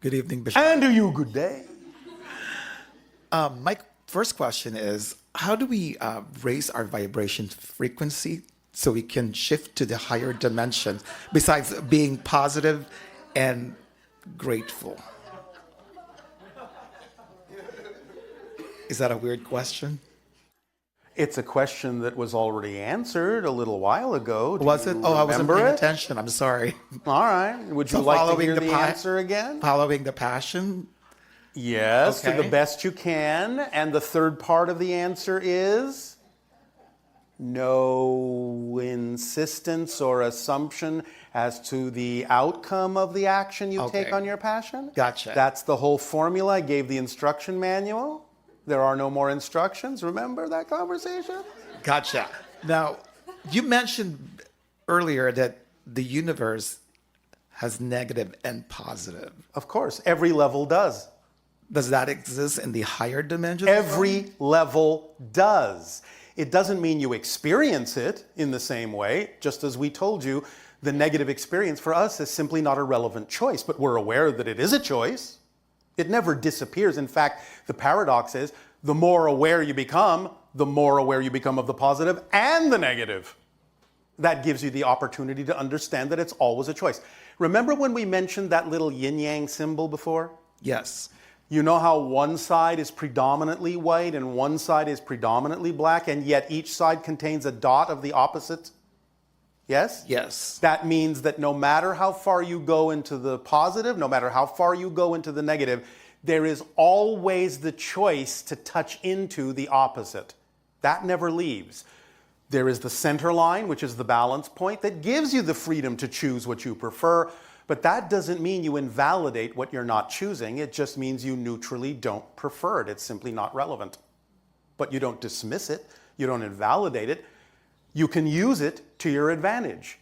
Good evening, Bashar. And to you, good day. My first question is, how do we raise our vibration frequency so we can shift to the higher dimension besides being positive and grateful? Is that a weird question? It's a question that was already answered a little while ago. Do Was it? you Oh, I wasn't remember paying it? attention. I'm sorry. All right. Would you So like to following hear the the answer again? Following the passion? Yes, to Okay. the best you can. And the third part of the answer is no insistence or assumption as to the outcome of the action you take Okay. on your passion. Gotcha. That's the whole formula. I gave the instruction manual. There are no more instructions. Remember that conversation? Gotcha. Now, you mentioned earlier that the universe has negative and positive. Of course, every level does. Does that exist in the higher dimensions? as well? Every level does. It doesn't mean you experience it in the same way. Just as we told you, the negative experience for us is simply not a relevant choice, but we're aware that it is a choice. It never disappears. In fact, the paradox is the more aware you become, the more aware you become of the positive and the negative. That gives you the opportunity to understand that it's always a choice. Remember when we mentioned that little yin-yang symbol before? Yes. You know how one side is predominantly white and one side is predominantly black, and yet each side contains a dot of the opposite? Yes? Yes. That means that no matter how far you go into the positive, no matter how far you go into the negative, there is always the choice to touch into the opposite. That never leaves. There is the center line, which is the balance point, that gives you the freedom to choose what you prefer, but that doesn't mean you invalidate what you're not choosing. It just means you neutrally don't prefer it. It's simply not relevant. But you don't dismiss it. You don't invalidate it. You can use it to your advantage.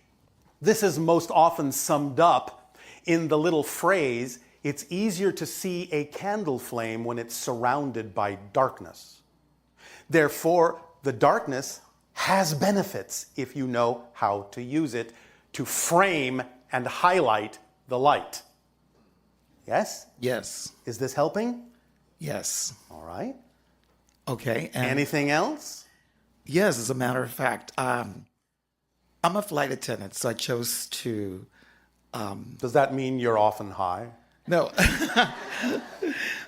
This is most often summed up in the little phrase, it's easier to see a candle flame when it's surrounded by darkness. Therefore, the darkness has benefits if you know how to use it to frame and highlight the light. Yes? Yes. Is this helping? Yes. All right. Okay. And Anything else? yes, as a matter of fact, I'm a flight attendant, so I chose to. Does that mean you're often high? No.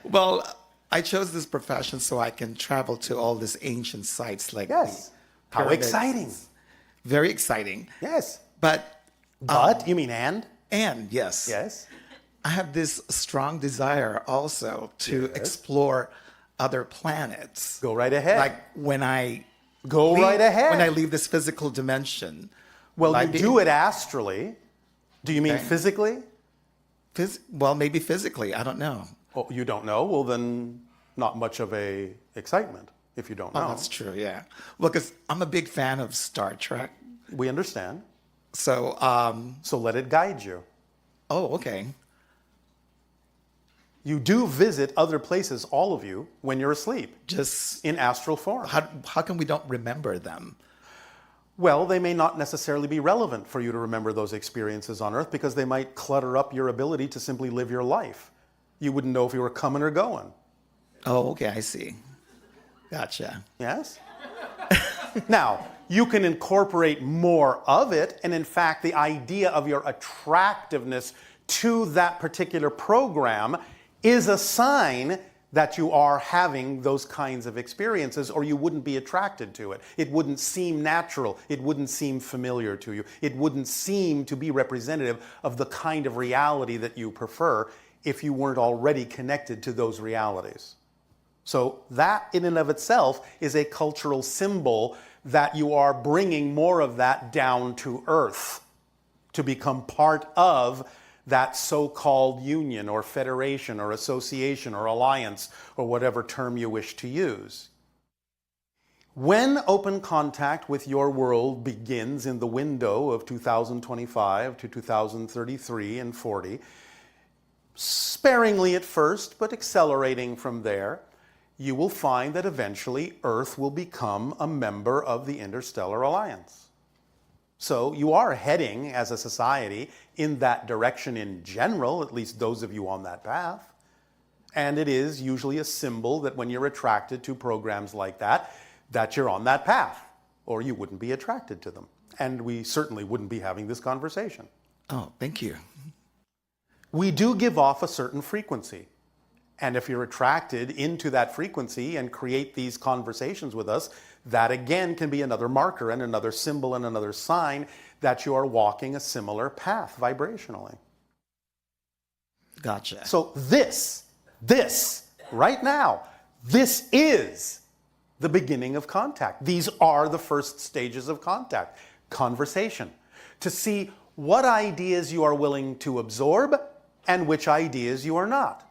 Well, I chose this profession so I can travel to all these ancient sites like Yes. the How pyramids. exciting. Very exciting. Yes. But You mean and? yes. Yes. I have this strong desire also to Yes. explore other planets. Go right ahead. Like when I Go leave, right ahead. when I leave this physical dimension. Well, will I you be- do it astrally. Do you mean Okay. physically? Well, maybe physically. I don't know. Oh, you don't know? Well, then not much of a excitement if you don't know. Oh, that's true. Yeah. Well, because I'm a big fan of Star Trek. We understand. So, So let it guide you. oh, okay. You do visit other places, all of you, when you're asleep, Just in astral form. how come we don't remember them? Well, they may not necessarily be relevant for you to remember those experiences on Earth because they might clutter up your ability to simply live your life. You wouldn't know if you were coming or going. Oh, okay. I see. Gotcha. Yes? Now, you can incorporate more of it, and in fact, the idea of your attractiveness to that particular program is a sign that you are having those kinds of experiences, or you wouldn't be attracted to it. It wouldn't seem natural. It wouldn't seem familiar to you. It wouldn't seem to be representative of the kind of reality that you prefer if you weren't already connected to those realities. So that in and of itself is a cultural symbol that you are bringing more of that down to earth to become part of that so-called union or federation or association or alliance or whatever term you wish to use. When open contact with your world begins in the window of 2025 to 2033 and 40, sparingly at first, but accelerating from there, you will find that eventually Earth will become a member of the Interstellar Alliance. So you are heading, as a society, in that direction in general, at least those of you on that path. And it is usually a symbol that when you're attracted to programs like that, that you're on that path, or you wouldn't be attracted to them. And we certainly wouldn't be having this conversation. Oh, thank you. We do give off a certain frequency. And if you're attracted into that frequency and create these conversations with us, that again can be another marker and another symbol and another sign that you are walking a similar path vibrationally. Gotcha. So this, right now, this is the beginning of contact. These are the first stages of contact. Conversation. To see what ideas you are willing to absorb and which ideas you are not.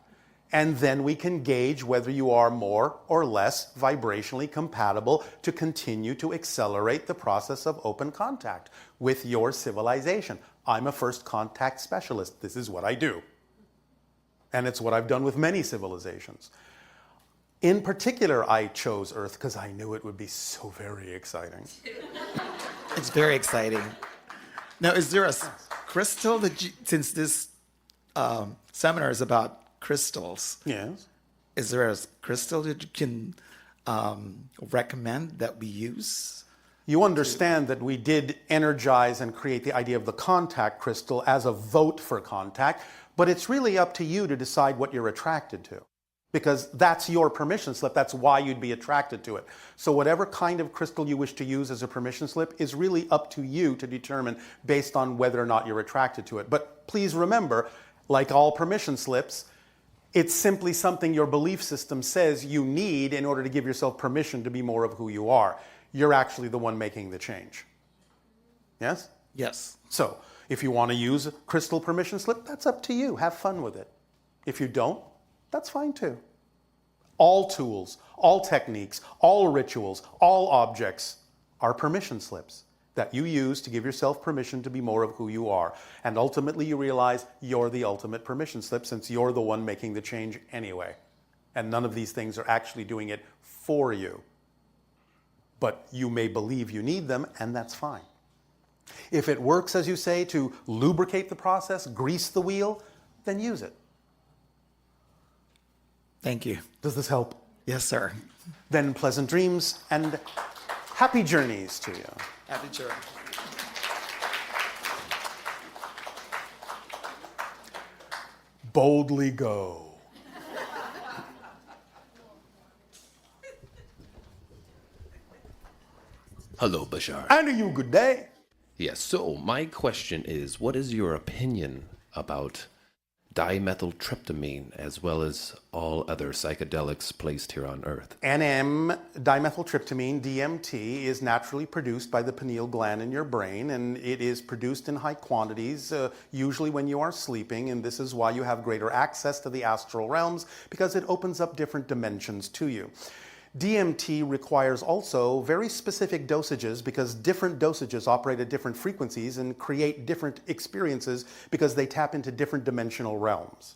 And then we can gauge whether you are more or less vibrationally compatible to continue to accelerate the process of open contact with your civilization. I'm a first contact specialist. This is what I do. And it's what I've done with many civilizations. In particular, I chose Earth because I knew it would be so very exciting. It's very exciting. Now, is there a crystal that since this seminar is about crystals, Yes. is there a crystal that you can recommend that we use? You understand that we did energize and create the idea of the contact crystal as a vote for contact, but it's really up to you to decide what you're attracted to. Because that's your permission slip. That's why you'd be attracted to it. So whatever kind of crystal you wish to use as a permission slip is really up to you to determine based on whether or not you're attracted to it. But please remember, like all permission slips, it's simply something your belief system says you need in order to give yourself permission to be more of who you are. You're actually the one making the change. Yes? Yes. So if you want to use a crystal permission slip, that's up to you. Have fun with it. If you don't, that's fine too. All tools, all techniques, all rituals, all objects are permission slips that you use to give yourself permission to be more of who you are. And ultimately you realize you're the ultimate permission slip since you're the one making the change anyway. And none of these things are actually doing it for you. But you may believe you need them, and that's fine. If it works, as you say, to lubricate the process, grease the wheel, then use it. Thank you. Does this help? Yes, sir. Then pleasant dreams and happy journeys to you. Happy journey. Boldly go. Hello, Bashar. And to you, good day. Yes, so my question is, what is your opinion about dimethyltryptamine as well as all other psychedelics placed here on Earth? NM, dimethyltryptamine, DMT, is naturally produced by the pineal gland in your brain, and it is produced in high quantities, usually when you are sleeping, and this is why you have greater access to the astral realms, because it opens up different dimensions to you. DMT requires also very specific dosages because different dosages operate at different frequencies and create different experiences because they tap into different dimensional realms.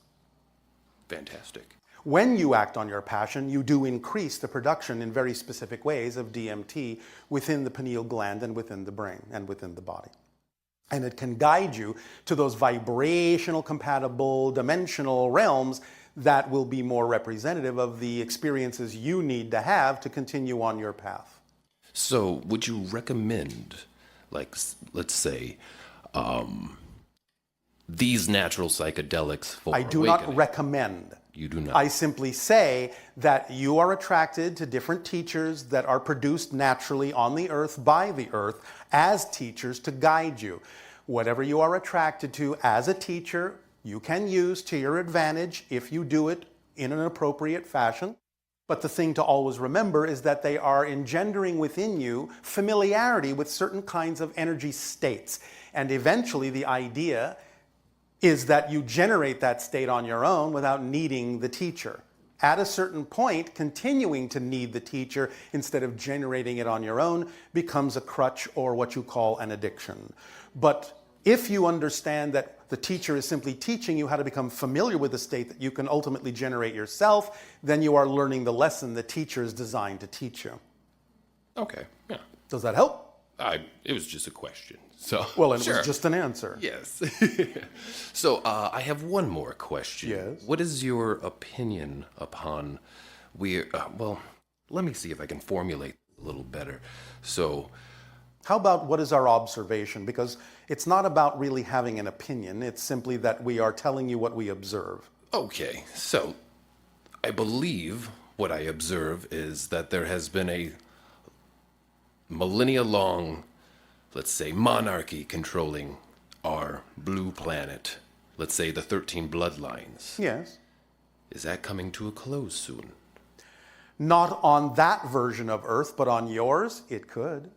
Fantastic. When you act on your passion, you do increase the production in very specific ways of DMT within the pineal gland and within the brain and within the body. And it can guide you to those vibrational compatible dimensional realms that will be more representative of the experiences you need to have to continue on your path. So would you recommend, like, let's say, these natural psychedelics for I do awakening? not recommend. You do not. I simply say that you are attracted to different teachers that are produced naturally on the earth by the earth as teachers to guide you. Whatever you are attracted to as a teacher, you can use to your advantage if you do it in an appropriate fashion. But the thing to always remember is that they are engendering within you familiarity with certain kinds of energy states. And eventually the idea is that you generate that state on your own without needing the teacher. At a certain point, continuing to need the teacher instead of generating it on your own becomes a crutch or what you call an addiction. But if you understand that the teacher is simply teaching you how to become familiar with the state that you can ultimately generate yourself, then you are learning the lesson the teacher is designed to teach you. Okay, yeah. Does that help? It was just a question. So Well, and it sure. was just an answer. Yes. So I have one more question. Yes. What is your opinion upon well, let me see if I can formulate a little better. So, How about what is our observation? Because it's not about really having an opinion. It's simply that we are telling you what we observe. okay. So, I believe what I observe is that there has been a millennia long, let's say, monarchy controlling our blue planet. Let's say the 13 bloodlines. Yes. Is that coming to a close soon? Not on that version of Earth, but on yours, it could.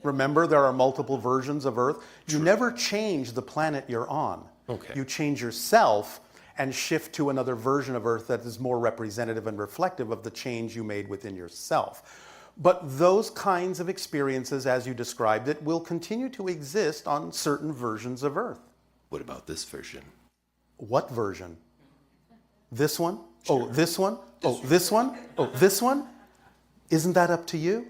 Remember, there are multiple versions of Earth. You never change the planet you're on. Okay. You change yourself and shift to another version of Earth that is more representative and reflective of the change you made within yourself. But those kinds of experiences, as you described it, will continue to exist on certain versions of Earth. What about this version? What version? This one? Oh, this one? Oh, this one? Oh, this one? Isn't that up to you?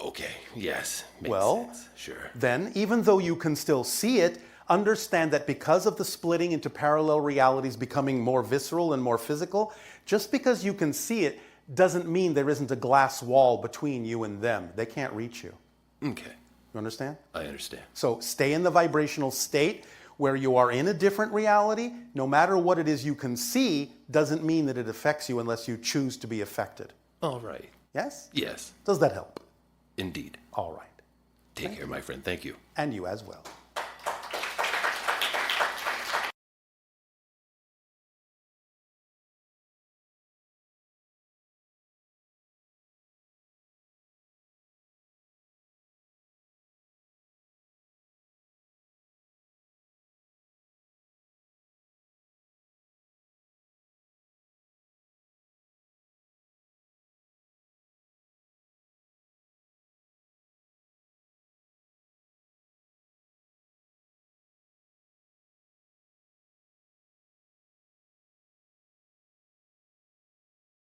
Okay, yes. Makes Well, sense. Sure. Then, even though you can still see it, understand that because of the splitting into parallel realities becoming more visceral and more physical, just because you can see it doesn't mean there isn't a glass wall between you and them. They can't reach you. Okay, You understand? I understand. So stay in the vibrational state where you are in a different reality. No matter what it is you can see, doesn't mean that it affects you unless you choose to be affected. All right. Yes? Yes, Does that help? indeed. All right. Take care, my friend. Thank you. And you as well.